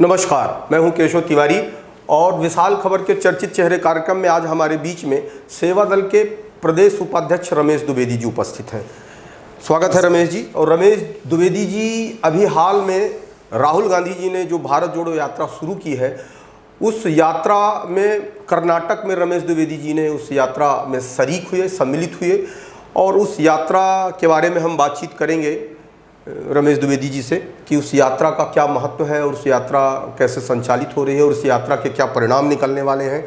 नमस्कार, मैं हूं केशव तिवारी और विशाल खबर के चर्चित चेहरे कार्यक्रम में आज हमारे बीच में सेवा दल के प्रदेश उपाध्यक्ष रमेश द्विवेदी जी उपस्थित हैं। स्वागत है रमेश जी। और रमेश द्विवेदी जी, अभी हाल में राहुल गांधी जी ने जो भारत जोड़ो यात्रा शुरू की है, उस यात्रा में कर्नाटक में रमेश द्विवेदी जी ने उस यात्रा में शरीक हुए, सम्मिलित हुए और उस यात्रा के बारे में हम बातचीत करेंगे रमेश द्विवेदी जी से कि उस यात्रा का क्या महत्व है और उस यात्रा कैसे संचालित हो रही है और उस यात्रा के क्या परिणाम निकलने वाले हैं।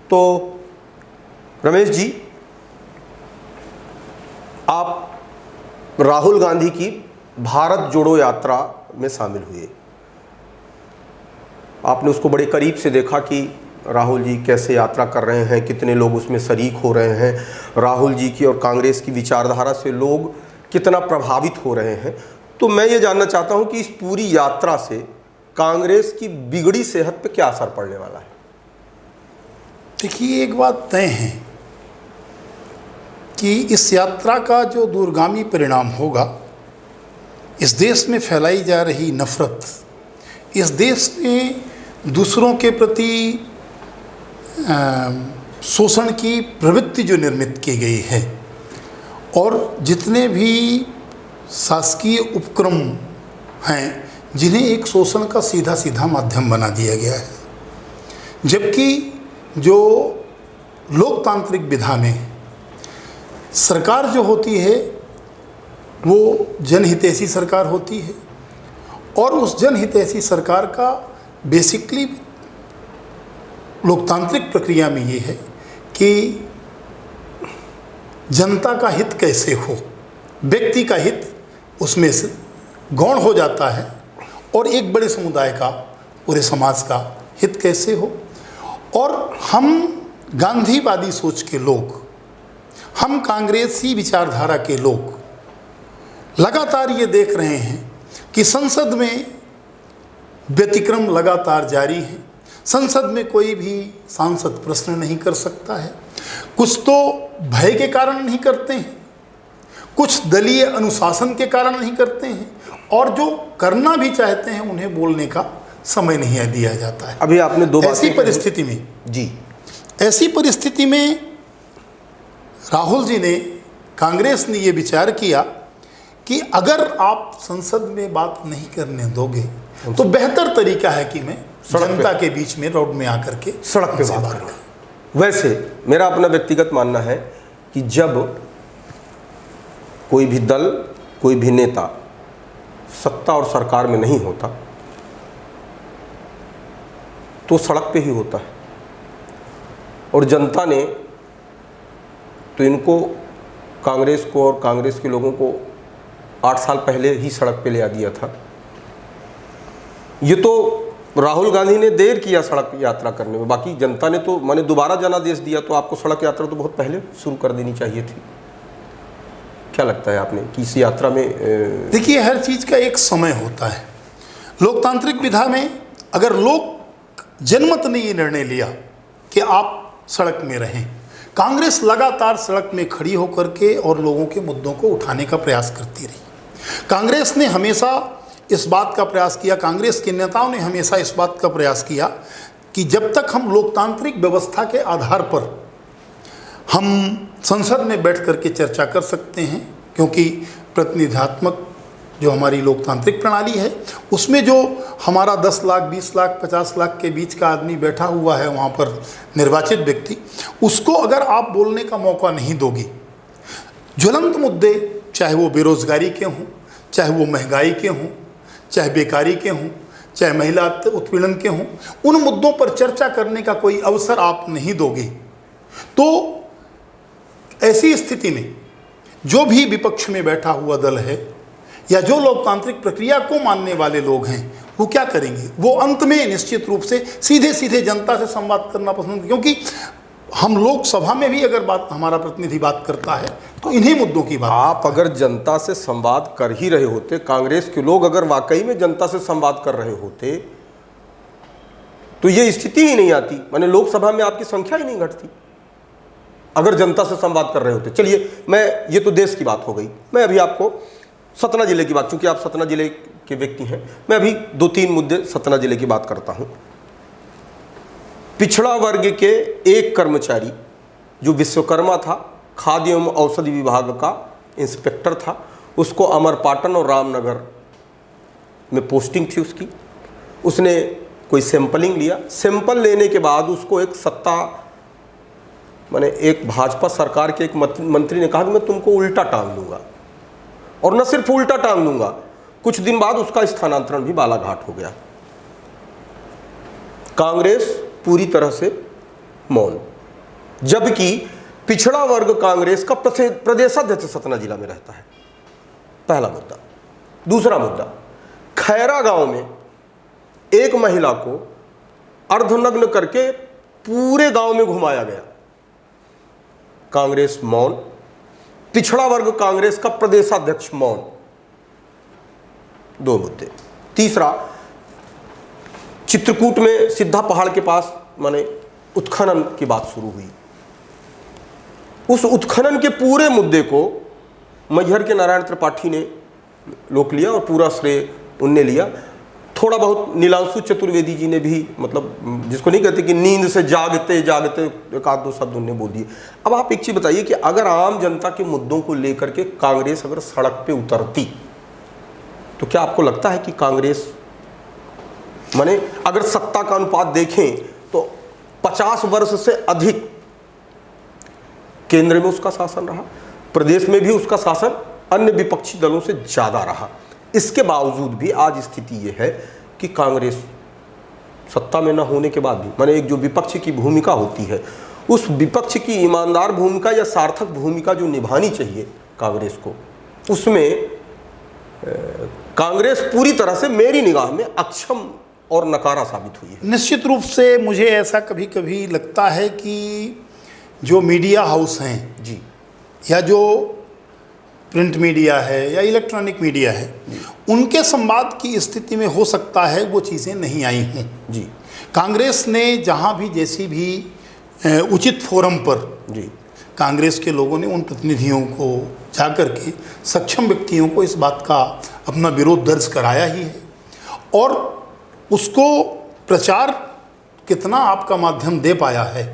तो रमेश जी, आप राहुल गांधी की भारत जोड़ो यात्रा में शामिल हुए। आपने उसको बड़े करीब से देखा कि राहुल जी कैसे यात्रा कर रहे हैं, कितने लोग उसमें शरीक हो रहे हैं, राहुल जी की और कांग्रेस की विचारधारा से लोग कितना प्रभावित हो रहे हैं। तो मैं ये जानना चाहता हूं कि इस पूरी यात्रा से कांग्रेस की बिगड़ी सेहत पे क्या असर पड़ने वाला है। देखिए, एक बात तय है कि इस यात्रा का जो दूरगामी परिणाम होगा, इस देश में फैलाई जा रही नफरत, इस देश में दूसरों के प्रति शोषण की प्रवृत्ति जो निर्मित की गई है और जितने भी शासकीय उपक्रम हैं जिन्हें एक शोषण का सीधा सीधा माध्यम बना दिया गया है, जबकि जो लोकतांत्रिक विधा में सरकार जो होती है वो जनहितैषी सरकार होती है और उस जनहितैषी सरकार का बेसिकली लोकतांत्रिक प्रक्रिया में ये है कि जनता का हित कैसे हो, व्यक्ति का हित उसमें से गौण हो जाता है और एक बड़े समुदाय का, पूरे समाज का हित कैसे हो। और हम गांधीवादी सोच के लोग, हम कांग्रेसी विचारधारा के लोग लगातार ये देख रहे हैं कि संसद में व्यतिक्रम लगातार जारी है। संसद में कोई भी सांसद प्रश्न नहीं कर सकता है। कुछ तो भय के कारण नहीं करते हैं, कुछ दलीय अनुशासन के कारण नहीं करते हैं और जो करना भी चाहते हैं उन्हें बोलने का समय नहीं दिया जाता है। अभी आपने दो ऐसी परिस्थिति में जी, ऐसी परिस्थिति में राहुल जी ने, कांग्रेस ने ये विचार किया कि अगर आप संसद में बात नहीं करने दोगे तो बेहतर तरीका है कि मैं जनता के बीच में, रोड में आकर के सड़क पे बात करूं। वैसे मेरा अपना व्यक्तिगत मानना है कि जब कोई भी दल, कोई भी नेता सत्ता और सरकार में नहीं होता तो सड़क पे ही होता है। और जनता ने तो इनको, कांग्रेस को और कांग्रेस के लोगों को 8 साल पहले ही सड़क पे ले आ दिया था। ये तो राहुल गांधी ने देर किया सड़क यात्रा करने में, बाकी जनता ने तो माने दोबारा जनादेश दिया। तो आपको सड़क यात्रा तो बहुत पहले शुरू कर देनी चाहिए थी। क्या लगता है आपने कि इस यात्रा में? देखिए, हर चीज़ का एक समय होता है। लोकतांत्रिक विधा में अगर लोग जनमत ने ये निर्णय लिया कि आप सड़क में रहें, कांग्रेस लगातार सड़क में खड़ी होकर के और लोगों के मुद्दों को उठाने का प्रयास करती रही। कांग्रेस ने हमेशा इस बात का प्रयास किया, कांग्रेस के नेताओं ने हमेशा इस बात का प्रयास किया कि जब तक हम लोकतांत्रिक व्यवस्था के आधार पर हम संसद में बैठ कर के चर्चा कर सकते हैं, क्योंकि प्रतिनिधात्मक जो हमारी लोकतांत्रिक प्रणाली है उसमें जो हमारा 10 लाख, 20 लाख, 50 लाख के बीच का आदमी बैठा हुआ है वहाँ पर निर्वाचित व्यक्ति, उसको अगर आप बोलने का मौका नहीं दोगे, ज्वलंत मुद्दे चाहे वो बेरोजगारी के हों, चाहे वो महंगाई के हों, चाहे बेकारी के हों, चाहे महिला उत्पीड़न के हों, उन मुद्दों पर चर्चा करने का कोई अवसर आप नहीं दोगे तो ऐसी स्थिति में जो भी विपक्ष में बैठा हुआ दल है या जो लोकतांत्रिक प्रक्रिया को मानने वाले लोग हैं वो क्या करेंगे? वो अंत में निश्चित रूप से सीधे सीधे जनता से संवाद करना पसंद, क्योंकि हम लोकसभा में भी अगर बात, हमारा प्रतिनिधि बात करता है तो इन्हीं मुद्दों की बात। आप अगर जनता से संवाद कर ही रहे होते, कांग्रेस के लोग अगर वाकई में जनता से संवाद कर रहे होते तो ये स्थिति ही नहीं आती, माने लोकसभा में आपकी संख्या ही नहीं घटती अगर जनता से संवाद कर रहे होते। चलिए, मैं, ये तो देश की बात हो गई, मैं अभी आपको सतना जिले की बात, चूंकि आप सतना जिले के व्यक्ति हैं। मैं अभी 2-3 मुद्दे सतना जिले की बात करता हूं। पिछड़ा वर्ग के एक कर्मचारी जो विश्वकर्मा था, खाद्य एवं औषधि विभाग का इंस्पेक्टर था, उसको अमरपाटन और रामनगर में पोस्टिंग थी उसकी। उसने कोई सैंपलिंग लिया, सैंपल लेने के बाद उसको एक माने एक भाजपा सरकार के एक मंत्री ने कहा कि मैं तुमको उल्टा टांग दूंगा, और न सिर्फ उल्टा टांग दूंगा, कुछ दिन बाद उसका स्थानांतरण भी बालाघाट हो गया। कांग्रेस पूरी तरह से मौन, जबकि पिछड़ा वर्ग कांग्रेस का प्रदेशाध्यक्ष सतना जिला में रहता है। पहला मुद्दा। दूसरा मुद्दा, खैरा गांव में एक महिला को अर्धनग्न करके पूरे गांव में घुमाया गया। कांग्रेस मौन, पिछड़ा वर्ग कांग्रेस का प्रदेशाध्यक्ष मौन। 2 मुद्दे। तीसरा, चित्रकूट में सिद्धा पहाड़ के पास माने उत्खनन की बात शुरू हुई। उस उत्खनन के पूरे मुद्दे को मैहर के नारायण त्रिपाठी ने रोक लिया और पूरा श्रेय उनने लिया। थोड़ा बहुत नीलांशु चतुर्वेदी जी ने भी, मतलब जिसको नहीं कहते कि नींद से जागते जागते एक आध 2 शब्द उनने बोल दिए। अब आप एक चीज बताइए कि अगर आम जनता के मुद्दों को लेकर के कांग्रेस अगर सड़क पे उतरती, तो क्या आपको लगता है कि कांग्रेस माने अगर सत्ता का अनुपात देखें तो 50 वर्ष से अधिक केंद्र में उसका शासन रहा, प्रदेश में भी उसका शासन अन्य विपक्षी दलों से ज्यादा रहा। इसके बावजूद भी आज स्थिति यह है कि कांग्रेस सत्ता में न होने के बाद भी, माने एक जो विपक्ष की भूमिका होती है, उस विपक्ष की ईमानदार भूमिका या सार्थक भूमिका जो निभानी चाहिए कांग्रेस को, उसमें कांग्रेस पूरी तरह से मेरी निगाह में अक्षम और नकारा साबित हुई है। निश्चित रूप से मुझे ऐसा कभी कभी लगता है कि जो मीडिया हाउस हैं जी, या जो प्रिंट मीडिया है या इलेक्ट्रॉनिक मीडिया है, उनके संवाद की स्थिति में हो सकता है वो चीज़ें नहीं आई हों जी। कांग्रेस ने जहाँ भी जैसी भी उचित फोरम पर जी, कांग्रेस के लोगों ने उन प्रतिनिधियों को जाकर के सक्षम व्यक्तियों को इस बात का अपना विरोध दर्ज कराया ही है, और उसको प्रचार कितना आपका माध्यम दे पाया है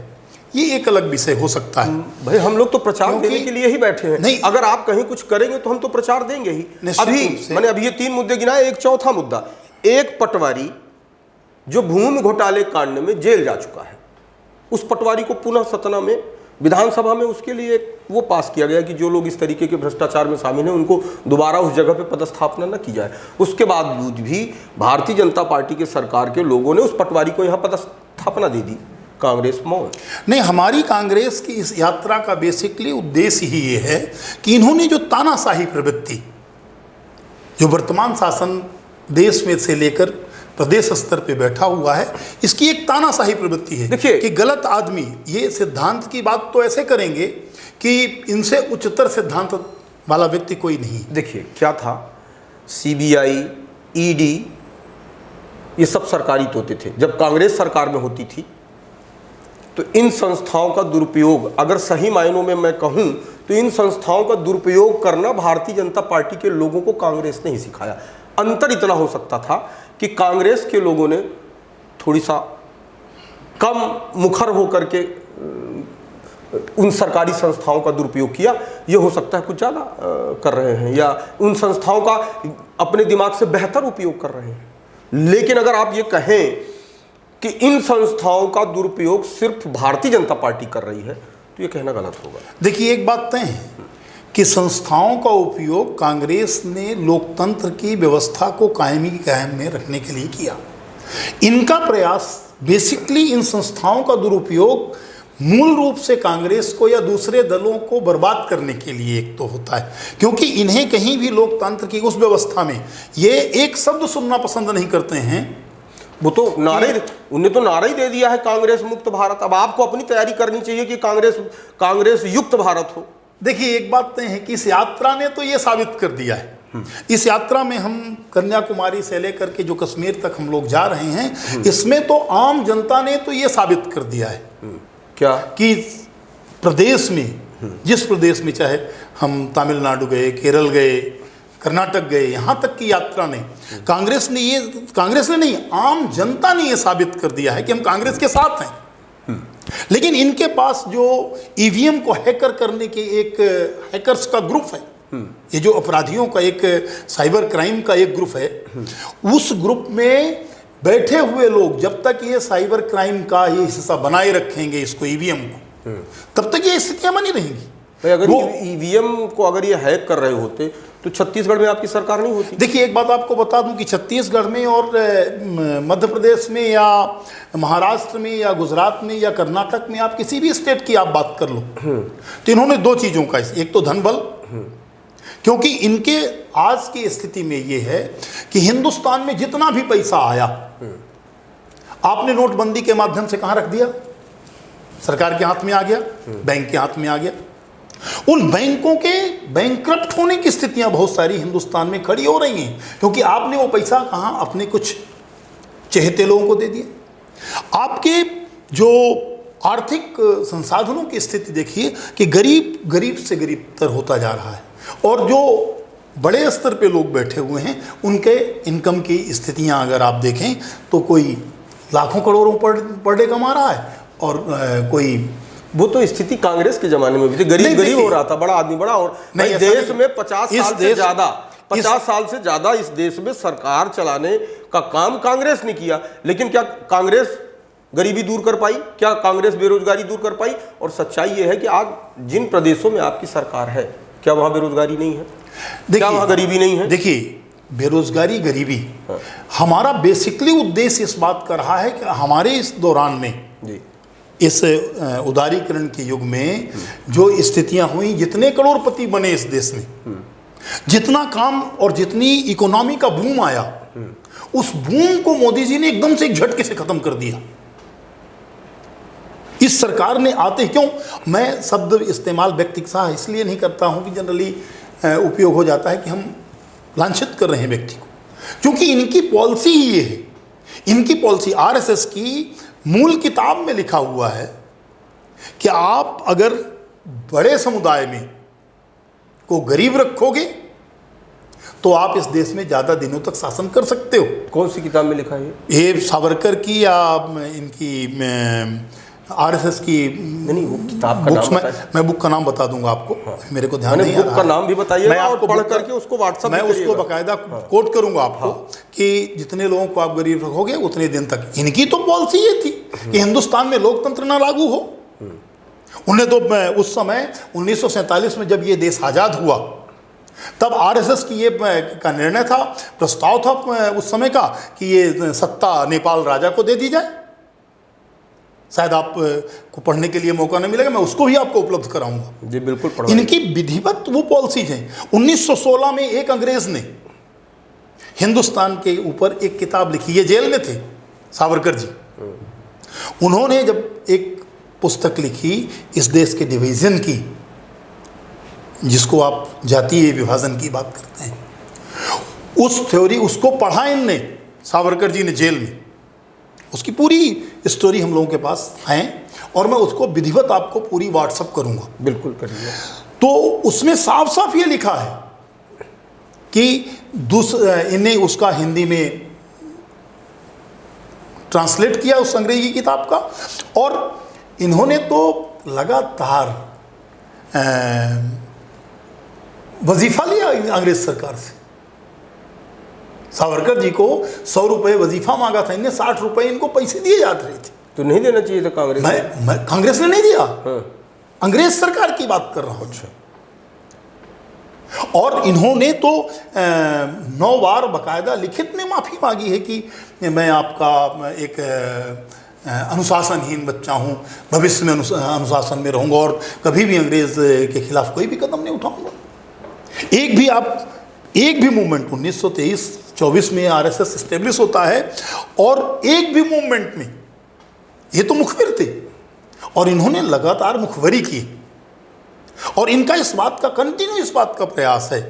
ये एक अलग विषय हो सकता है। भाई हम लोग तो प्रचार देने के लिए ही बैठे हैं। नहीं, अगर आप कहीं कुछ करेंगे तो हम तो प्रचार देंगे ही। अभी मैंने अभी ये 3 मुद्दे गिनाए, एक चौथा मुद्दा, एक पटवारी जो भूमि घोटाले कांड में जेल जा चुका है, उस पटवारी को पुनः सतना में विधानसभा में उसके लिए वो पास किया गया कि जो लोग इस तरीके के भ्रष्टाचार में शामिल हैं उनको दोबारा उस जगह पे पदस्थापना न की जाए। उसके बावजूद भी भारतीय जनता पार्टी के सरकार के लोगों ने उस पटवारी को यहाँ पदस्थापना दे दी। कांग्रेस मौन। नहीं, हमारी कांग्रेस की इस यात्रा का बेसिकली उद्देश्य ही ये है कि इन्होंने जो तानाशाही प्रवृत्ति जो वर्तमान शासन देश में से लेकर प्रदेश स्तर पे बैठा हुआ है, इसकी एक तानाशाही प्रवृत्ति है। देखिए कि गलत आदमी, ये सिद्धांत की बात तो ऐसे करेंगे कि इनसे उच्चतर सिद्धांत वाला व्यक्ति कोई नहीं। देखिए क्या था, CBI, ED ये सब सरकारी तोते थे। जब कांग्रेस सरकार में होती थी तो इन संस्थाओं का दुरुपयोग, अगर सही मायनों में मैं कहूं तो इन संस्थाओं का दुरुपयोग करना भारतीय जनता पार्टी के लोगों को कांग्रेस ने ही सिखाया। अंतर इतना हो सकता था कि कांग्रेस के लोगों ने थोड़ी सा कम मुखर होकर के उन सरकारी संस्थाओं का दुरुपयोग किया। ये हो सकता है कुछ ज़्यादा कर रहे हैं या उन संस्थाओं का अपने दिमाग से बेहतर उपयोग कर रहे हैं। लेकिन अगर आप ये कहें कि इन संस्थाओं का दुरुपयोग सिर्फ भारतीय जनता पार्टी कर रही है तो ये कहना गलत होगा। देखिए, एक बात तय है कि संस्थाओं का उपयोग कांग्रेस ने लोकतंत्र की व्यवस्था को कायम में रखने के लिए किया। इनका प्रयास बेसिकली इन संस्थाओं का दुरुपयोग मूल रूप से कांग्रेस को या दूसरे दलों को बर्बाद करने के लिए एक तो होता है, क्योंकि इन्हें कहीं भी लोकतंत्र की उस व्यवस्था में ये एक शब्द सुनना पसंद नहीं करते हैं। वो तो नारे, उन्हें तो नारा ही दे दिया है कांग्रेस मुक्त भारत। अब आपको अपनी तैयारी करनी चाहिए कि कांग्रेस युक्त भारत हो। देखिए, एक बात तय है कि इस यात्रा ने तो ये साबित कर दिया है। इस यात्रा में हम कन्याकुमारी से लेकर के जो कश्मीर तक हम लोग जा रहे हैं, इसमें तो आम जनता ने तो ये साबित कर दिया है क्या कि प्रदेश में, जिस प्रदेश में चाहे हम तमिलनाडु गए, केरल गए, कर्नाटक गए, यहाँ तक की यात्रा ने कांग्रेस ने नहीं, आम जनता ने ये साबित कर दिया है कि हम कांग्रेस के साथ हैं। लेकिन इनके पास जो ईवीएम को हैकर करने के एक हैकर्स का ग्रुप है, ये जो अपराधियों का एक साइबर क्राइम का एक ग्रुप है, उस ग्रुप में बैठे हुए लोग जब तक ये साइबर क्राइम का ये हिस्सा बनाए रखेंगे इसको ईवीएम को, तब तक ये स्थितियां बनी रहेंगी। भाई अगर ईवीएम को अगर ये हैक कर रहे होते तो छत्तीसगढ़ में आपकी सरकार नहीं होती। देखिए एक बात आपको बता दूं कि छत्तीसगढ़ में और मध्य प्रदेश में या महाराष्ट्र में या गुजरात में या कर्नाटक में, आप किसी भी स्टेट की आप बात कर लो, तो इन्होंने दो चीज़ों का, एक तो धन बल, क्योंकि इनके आज की स्थिति में ये है कि हिंदुस्तान में जितना भी पैसा आया आपने नोटबंदी के माध्यम से कहाँ रख दिया? सरकार के हाथ में आ गया, बैंक के हाथ में आ गया। उन बैंकों के बैंकक्रप्ट होने की स्थितियां बहुत सारी हिंदुस्तान में खड़ी हो रही हैं, क्योंकि आपने वो पैसा कहाँ अपने कुछ चहेते लोगों को दे दिया। आपके जो आर्थिक संसाधनों की स्थिति देखिए कि गरीब से गरीब तर होता जा रहा है, और जो बड़े स्तर पे लोग बैठे हुए हैं उनके इनकम की स्थितियां अगर आप देखें तो कोई लाखों करोड़ों पर डे कमा रहा है और कोई, वो तो स्थिति कांग्रेस के जमाने में भी थी, गरीब हो रहा था, बड़ा आदमी बड़ा। और नहीं, देश में 50 साल से ज्यादा इस देश में सरकार चलाने का काम कांग्रेस ने किया, लेकिन क्या कांग्रेस गरीबी दूर कर पाई? क्या कांग्रेस बेरोजगारी दूर कर पाई? और सच्चाई ये है कि आज जिन प्रदेशों में आपकी सरकार है, क्या वहां बेरोजगारी नहीं है? क्या वहां गरीबी नहीं है? देखिए बेरोजगारी, गरीबी, हमारा बेसिकली उद्देश्य इस बात का रहा है कि हमारे इस दौरान में जी, इस उदारीकरण के युग में जो स्थितियां हुई, जितने करोड़पति बने इस देश में, जितना काम और जितनी इकोनॉमी का बूम आया, उस बूम को मोदी जी ने एकदम से एक झटके से खत्म कर दिया। इस सरकार ने आते, क्यों मैं शब्द इस्तेमाल व्यक्तिगत इसलिए नहीं करता हूं कि जनरली उपयोग हो जाता है कि हम लांछित कर रहे हैं व्यक्ति को, क्योंकि इनकी पॉलिसी ही ये है। इनकी पॉलिसी आरएसएस की मूल किताब में लिखा हुआ है कि आप अगर बड़े समुदाय में को गरीब रखोगे तो आप इस देश में ज़्यादा दिनों तक शासन कर सकते हो। कौन सी किताब में लिखा है ये सावरकर की या इनकी आरएसएस की? नहीं, वो किताब का नाम मैं बुक का नाम बता दूंगा आपको। हाँ। मेरे को ध्यान नहीं आ रहा है। बुक का नाम भी बताइए, मैं आपको पढ़ करके उसको व्हाट्सएप मैं उसको बकायदा कोट करूंगा आपको। हाँ। कि जितने लोगों को आप गरीब रखोगे उतने दिन तक। इनकी तो पॉलिसी ये थी कि हिंदुस्तान में लोकतंत्र ना लागू हो। उन्हें तो उस समय 1947 में जब ये देश आज़ाद हुआ तब आरएसएस की ये का निर्णय था, प्रस्ताव था उस समय का कि ये सत्ता नेपाल राजा को दे दी जाए। शायद आप को पढ़ने के लिए मौका नहीं मिलेगा, मैं उसको भी आपको उपलब्ध कराऊंगा। जी बिल्कुल। इनकी विधिवत वो पॉलिसीज हैं। 1916 में एक अंग्रेज ने हिंदुस्तान के ऊपर एक किताब लिखी, ये जेल में थे सावरकर जी। उन्होंने जब एक पुस्तक लिखी इस देश के डिवीज़न की, जिसको आप जातीय विभाजन की बात करते हैं, उस थ्योरी उसको पढ़ा इनने, सावरकर जी ने जेल में। उसकी पूरी स्टोरी हम लोगों के पास है और मैं उसको विधिवत आपको पूरी व्हाट्सअप करूंगा। बिल्कुल करिए। तो उसमें साफ साफ ये लिखा है कि इन्हें उसका हिंदी में ट्रांसलेट किया उस अंग्रेजी किताब का, और इन्होंने तो लगातार वजीफा लिया अंग्रेज सरकार से। सावरकर जी को 100 रुपये वजीफा मांगा था, इन्हें 60 रुपये इनको पैसे दिए जाते रहे थे। तो नहीं देना चाहिए था कांग्रेस? कांग्रेस ने नहीं दिया। हाँ। अंग्रेज सरकार की बात कर रहा हूं। अच्छा। और इन्होंने तो 9 बार बकायदा लिखित में माफी मांगी है कि मैं आपका एक अनुशासनहीन बच्चा हूं, भविष्य में अनुशासन में रहूंगा और कभी भी अंग्रेज के खिलाफ कोई भी कदम नहीं उठाऊंगा। एक भी मूवमेंट 1923-24 में आरएसएस एस्टेब्लिश होता है और एक भी मूवमेंट में ये तो मुखबिर थे और इन्होंने लगातार मुखबरी की। और इनका इस बात का कंटिन्यू इस बात का प्रयास है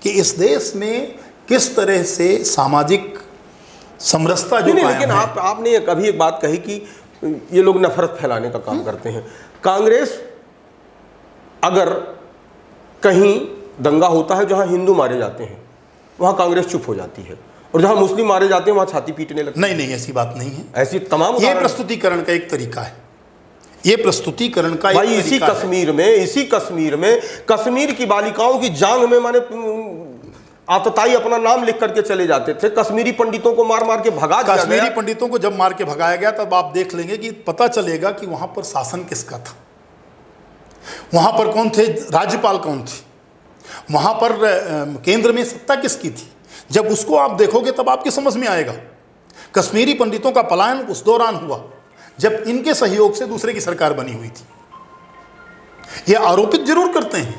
कि इस देश में किस तरह से सामाजिक समरसता जो कायम है। लेकिन आपने कभी एक बात कही कि ये लोग नफरत फैलाने का काम करते हैं। कांग्रेस अगर कहीं दंगा होता है जहां हिंदू मारे जाते हैं वहाँ कांग्रेस चुप हो जाती है, और जहाँ मुस्लिम मारे जाते हैं वहाँ छाती पीटने लगती है। नहीं, ऐसी बात नहीं है। ऐसी तमाम ये उदाहरण- प्रस्तुतिकरण का एक तरीका है, ये प्रस्तुतिकरण का भाई एक इसी तरीका है। कश्मीर में कश्मीर की बालिकाओं की जांग में माने आतताई अपना नाम लिख करके चले जाते थे, कश्मीरी पंडितों को मार मार के भगा दिया कश्मीरी गया। पंडितों को जब मार के भगाया गया तब आप देख लेंगे कि पता चलेगा कि वहां पर शासन किसका था, वहां पर कौन थे, राज्यपाल कौन थे, वहां पर केंद्र में सत्ता किसकी थी। जब उसको आप देखोगे तब आपकी समझ में आएगा। कश्मीरी पंडितों का पलायन उस दौरान हुआ जब इनके सहयोग से दूसरे की सरकार बनी हुई थी। ये आरोपित जरूर करते हैं,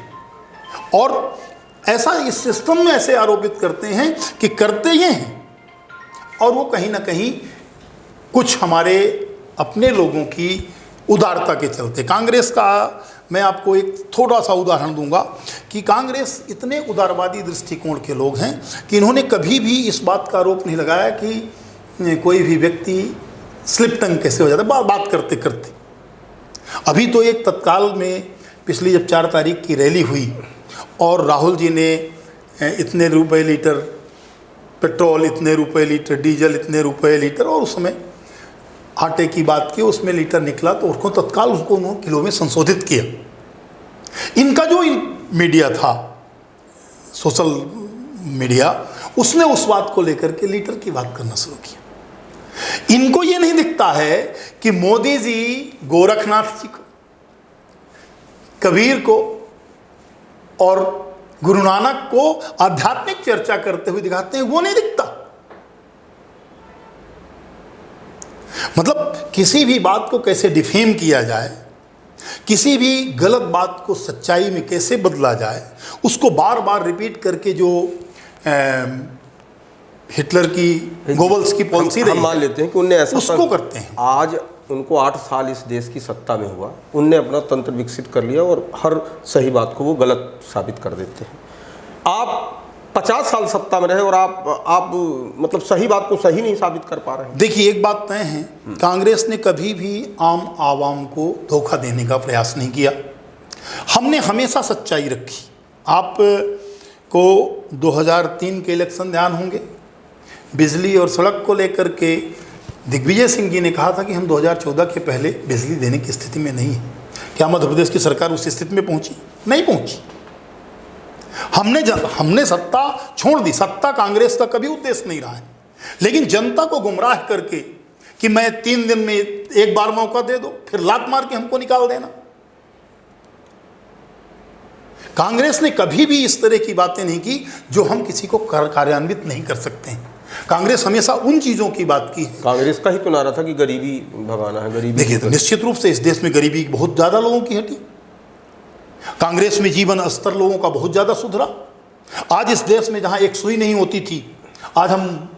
और ऐसा इस सिस्टम में ऐसे आरोपित करते हैं कि करते ये हैं, और वो कहीं ना कहीं कुछ हमारे अपने लोगों की उदारता के चलते। कांग्रेस का मैं आपको एक थोड़ा सा उदाहरण दूंगा कि कांग्रेस इतने उदारवादी दृष्टिकोण के लोग हैं कि इन्होंने कभी भी इस बात का आरोप नहीं लगाया कि कोई भी व्यक्ति स्लिप टंग कैसे हो जाता है बात करते करते। अभी तो एक तत्काल में पिछली जब 4 तारीख की रैली हुई और राहुल जी ने इतने रुपए लीटर पेट्रोल, इतने रुपए लीटर डीजल, इतने रुपए लीटर, और उसमें आटे की बात की, उसमें लीटर निकला तो उसको तत्काल उसको उन्होंने किलो में संशोधित किया। इनका जो मीडिया था, सोशल मीडिया, उसने उस बात को लेकर के लीटर की बात करना शुरू किया। इनको ये नहीं दिखता है कि मोदी जी गोरखनाथ जी को, कबीर को और गुरु नानक को आध्यात्मिक चर्चा करते हुए दिखाते हैं, वो नहीं दिखता। मतलब किसी भी बात को कैसे डिफेम किया जाए, किसी भी गलत बात को सच्चाई में कैसे बदला जाए, उसको बार बार रिपीट करके जो हिटलर की, गोबल्स की पॉलिसी हम मान लेते हैं कि उनने ऐसा उसको करते हैं। आज उनको 8 साल इस देश की सत्ता में हुआ, उनने अपना तंत्र विकसित कर लिया और हर सही बात को वो गलत साबित कर देते हैं। आप 50 साल सत्ता में रहे और आप मतलब सही बात को सही नहीं साबित कर पा रहे हैं। देखिए एक बात तय है, कांग्रेस ने कभी भी आम आवाम को धोखा देने का प्रयास नहीं किया। हमने हमेशा सच्चाई रखी। आप को 2003 के इलेक्शन ध्यान होंगे, बिजली और सड़क को लेकर के दिग्विजय सिंह जी ने कहा था कि हम 2014 के पहले बिजली देने की स्थिति में नहीं है। क्या मध्य प्रदेश की सरकार उस स्थिति में पहुंची? नहीं पहुंची। हमने सत्ता छोड़ दी। सत्ता कांग्रेस का कभी उद्देश्य नहीं रहा है, लेकिन जनता को गुमराह करके कि मैं 3 दिन में एक बार मौका दे दो, फिर लात मार के हमको निकाल देना। कांग्रेस ने कभी भी इस तरह की बातें नहीं की जो हम किसी को कार्यान्वित नहीं कर सकते हैं। कांग्रेस हमेशा उन चीज़ों की बात की है। कांग्रेस का ही तो नारा था कि गरीबी भगाना है, गरीबी। देखिए तो निश्चित रूप से इस देश में गरीबी बहुत ज़्यादा लोगों की हटी। कांग्रेस में जीवन स्तर लोगों का बहुत ज़्यादा सुधरा। आज इस देश में जहाँ एक सुई नहीं होती थी, आज हम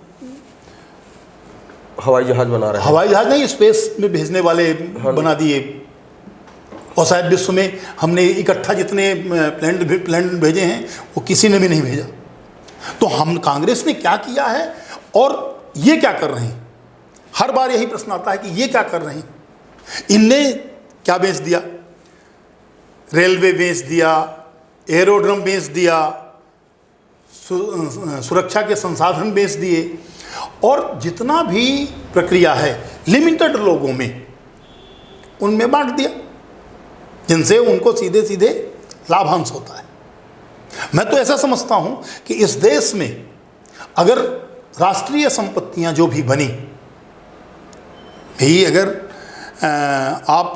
हवाई जहाज बना रहे हैं। हवाई जहाज नहीं, स्पेस में भेजने वाले बना दिए, और शायद विश्व में हमने इकट्ठा जितने प्लेन भेजे हैं वो किसी ने भी नहीं भेजा। तो हम कांग्रेस ने क्या किया है और ये क्या कर रहे हैं? हर बार यही प्रश्न आता है कि ये क्या कर रहे हैं। इनने क्या बेच दिया? रेलवे बेच दिया, एरोड्रम बेच दिया, सुरक्षा के संसाधन बेच दिए, और जितना भी प्रक्रिया है लिमिटेड लोगों में उनमें बांट दिया, जिनसे उनको सीधे सीधे लाभांश होता है। मैं तो ऐसा समझता हूं कि इस देश में अगर राष्ट्रीय संपत्तियां जो भी बनी, यही अगर आप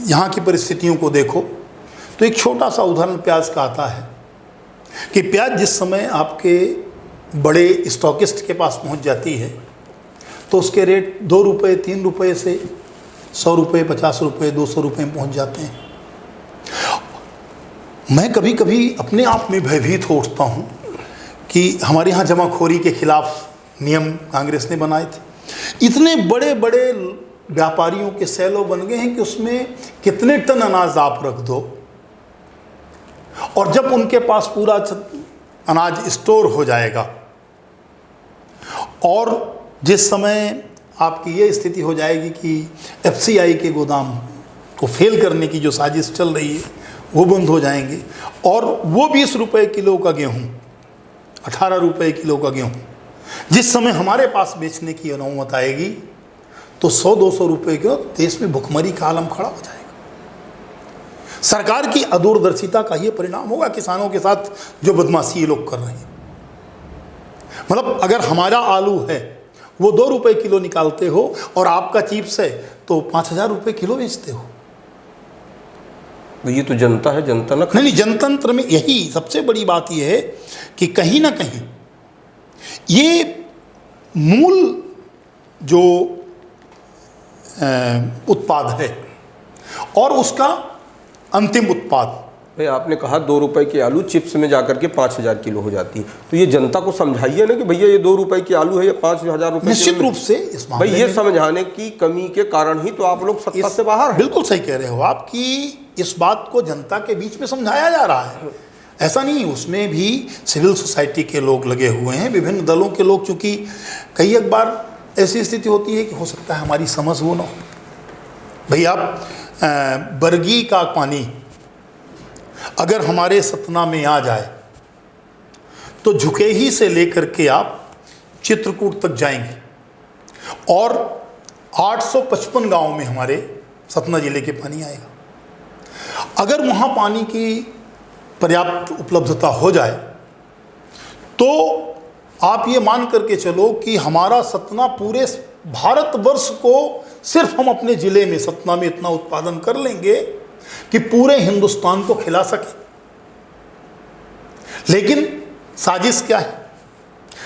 यहाँ की परिस्थितियों को देखो तो एक छोटा सा उदाहरण प्याज का आता है कि प्याज जिस समय आपके बड़े स्टॉकिस्ट के पास पहुँच जाती है तो उसके रेट 2 रुपये 3 रुपये से 100 रुपये 50 रुपये 200 रुपये में पहुँच जाते हैं। मैं कभी कभी अपने आप में भयभीत हो उठता हूँ कि हमारे यहाँ जमाखोरी के खिलाफ नियम कांग्रेस ने बनाए थे। इतने बड़े बड़े व्यापारियों के सैलो बन गए हैं कि उसमें कितने टन अनाज आप रख दो, और जब उनके पास पूरा अनाज स्टोर हो जाएगा और जिस समय आपकी ये स्थिति हो जाएगी कि FCI के गोदाम को फेल करने की जो साजिश चल रही है वो बंद हो जाएंगे। और वो 20 रुपए किलो का गेहूँ, 18 रुपए किलो का गेहूँ जिस समय हमारे पास बेचने की अनुमति आएगी तो 100-200 रुपए किलो देश में भुखमरी का आलम खड़ा हो जाएगा। सरकार की अदूरदर्शिता का ये परिणाम होगा किसानों के साथ जो बदमाशी ये लोग कर रहे हैं। मतलब अगर हमारा आलू है वो 2 रुपए किलो निकालते हो और आपका चिप्स है तो 5,000 रुपए किलो बेचते हो। ये तो जनता है, जनता ना। नहीं, जनतंत्र में यही सबसे बड़ी बात यह है कि कहीं ना कहीं ये मूल जो उत्पाद है और उसका अंतिम उत्पाद। भाई आपने कहा 2 रुपए के आलू चिप्स में जाकर के 5,000 किलो हो जाती है, तो ये जनता को समझाइए ना कि भैया ये 2 रुपए की आलू है, ये 5,000 रुपए। निश्चित रूप से इस भाई ये समझाने की कमी के कारण ही तो आप लोग सत्ता से बाहर हैं। बिल्कुल सही कह रहे हो आप कि इस बात को जनता के बीच में समझाया जा रहा है। ऐसा नहीं, उसमें भी सिविल सोसाइटी के लोग लगे हुए हैं, विभिन्न दलों के लोग, चूँकि कई एक बार ऐसी स्थिति होती है कि हो सकता है हमारी समझ वो ना हो। भाई आप बरगी का पानी अगर हमारे सतना में आ जाए तो झुकेही से लेकर के आप चित्रकूट तक जाएंगे और 855 गांव में हमारे सतना जिले के पानी आएगा। अगर वहाँ पानी की पर्याप्त उपलब्धता हो जाए तो आप ये मान करके चलो कि हमारा सतना पूरे भारतवर्ष को सिर्फ हम अपने ज़िले में सतना में इतना उत्पादन कर लेंगे कि पूरे हिंदुस्तान को खिला सके। लेकिन साजिश क्या है?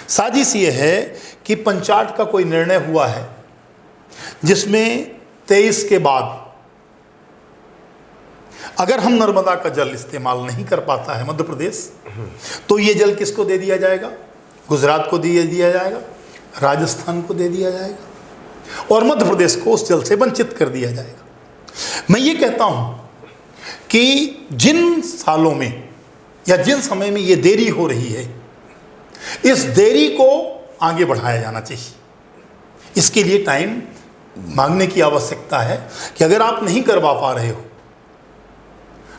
साजिश ये है कि पंचायत का कोई निर्णय हुआ है जिसमें 23 के बाद अगर हम नर्मदा का जल इस्तेमाल नहीं कर पाता है मध्य प्रदेश, तो ये जल किसको दे दिया जाएगा? गुजरात को दे दिया जाएगा, राजस्थान को दे दिया जाएगा और मध्य प्रदेश को उस जल से वंचित कर दिया जाएगा। मैं ये कहता हूँ कि जिन सालों में या जिन समय में ये देरी हो रही है, इस देरी को आगे बढ़ाया जाना चाहिए। इसके लिए टाइम मांगने की आवश्यकता है कि अगर आप नहीं करवा पा रहे हो,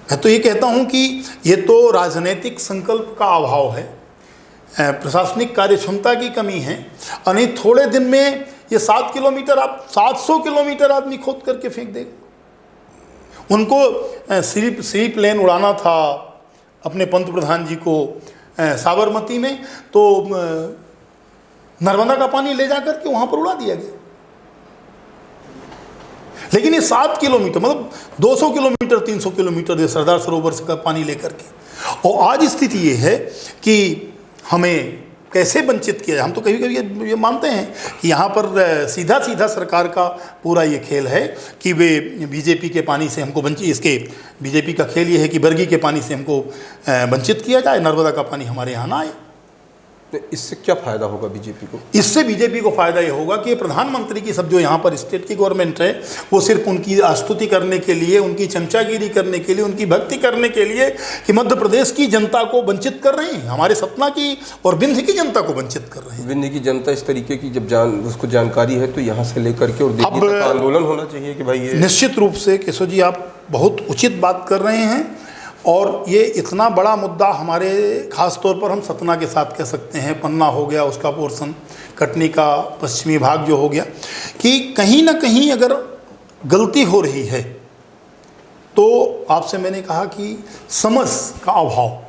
मैं तो ये कहता हूँ कि ये तो राजनीतिक संकल्प का अभाव है, प्रशासनिक कार्यक्षमता की कमी है। और नहीं थोड़े दिन में ये 7 किलोमीटर आप 700 किलोमीटर आदमी खोद करके फेंक देगा। उनको सी प्लेन उड़ाना था अपने पंत प्रधान जी को साबरमती में, तो नर्मदा का पानी ले जाकर के वहाँ पर उड़ा दिया गया। लेकिन ये 7 किलोमीटर मतलब 200 किलोमीटर 300 किलोमीटर ये सरदार सरोवर से का पानी लेकर के, और आज स्थिति ये है कि हमें कैसे वंचित किया जाए। हम तो कभी कभी ये मानते हैं कि यहाँ पर सीधा सीधा सरकार का पूरा ये खेल है कि वे बीजेपी के पानी से हमको वंचित, इसके बीजेपी का खेल ये है कि बरगी के पानी से हमको वंचित किया जाए, नर्मदा का पानी हमारे यहाँ ना आए। तो इससे क्या फ़ायदा होगा बीजेपी को? इससे बीजेपी को फ़ायदा ये होगा कि प्रधानमंत्री की सब जो यहाँ पर स्टेट की गवर्नमेंट है वो सिर्फ उनकी स्तुति करने के लिए, उनकी चमचागिरी करने के लिए, उनकी भक्ति करने के लिए कि मध्य प्रदेश की जनता को वंचित कर रहे हैं, हमारे सतना की और विंध्य की जनता को वंचित कर रहे हैं। विंध्य की जनता इस तरीके की जब उसको जानकारी है तो यहाँ से लेकर के और दिल्ली तक आंदोलन होना चाहिए कि भाई ये। निश्चित रूप से केशव जी आप बहुत उचित बात कर रहे हैं और ये इतना बड़ा मुद्दा हमारे ख़ास तौर पर हम सतना के साथ कह सकते हैं, पन्ना हो गया उसका पोर्शन, कटनी का पश्चिमी भाग जो हो गया, कि कहीं ना कहीं अगर गलती हो रही है तो आपसे मैंने कहा कि समझ का अभाव।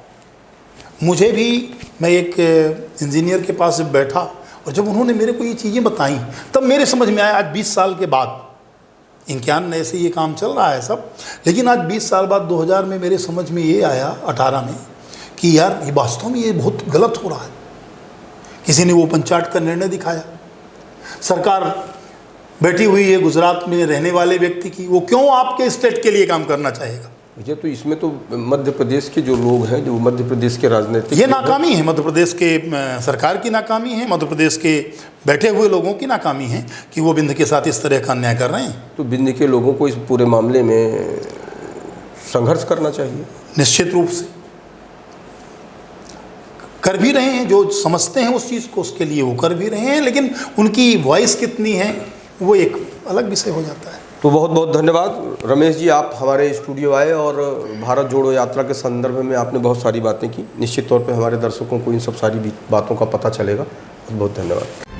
मुझे भी, मैं एक इंजीनियर के पास जब बैठा और जब उन्होंने मेरे को ये चीज़ें बताई तब मेरे समझ में आया। आज 20 साल के बाद, 51 से ये काम चल रहा है सब, लेकिन आज 20 साल बाद 2000 में मेरे समझ में ये आया, 18 में, कि यार ये वास्तव में ये बहुत गलत हो रहा है। किसी ने वो पंचायत का निर्णय दिखाया, सरकार बैठी हुई है गुजरात में रहने वाले व्यक्ति की, वो क्यों आपके स्टेट के लिए काम करना चाहेगा? भैया तो इसमें तो मध्य प्रदेश के जो लोग हैं, जो मध्य प्रदेश के राजनीतिक, ये नाकामी है, मध्य प्रदेश के सरकार की नाकामी है, मध्य प्रदेश के बैठे हुए लोगों की नाकामी है कि वो विंध्य के साथ इस तरह का अन्याय कर रहे हैं। तो विंध्य के लोगों को इस पूरे मामले में संघर्ष करना चाहिए। निश्चित रूप से कर भी रहे हैं, जो समझते हैं उस चीज़ को उसके लिए वो कर भी रहे हैं, लेकिन उनकी वॉइस कितनी है वो एक अलग विषय हो जाता है। तो बहुत बहुत धन्यवाद रमेश जी, आप हमारे स्टूडियो आए और भारत जोड़ो यात्रा के संदर्भ में आपने बहुत सारी बातें की। निश्चित तौर पे हमारे दर्शकों को इन सब सारी बातों का पता चलेगा। बहुत बहुत धन्यवाद।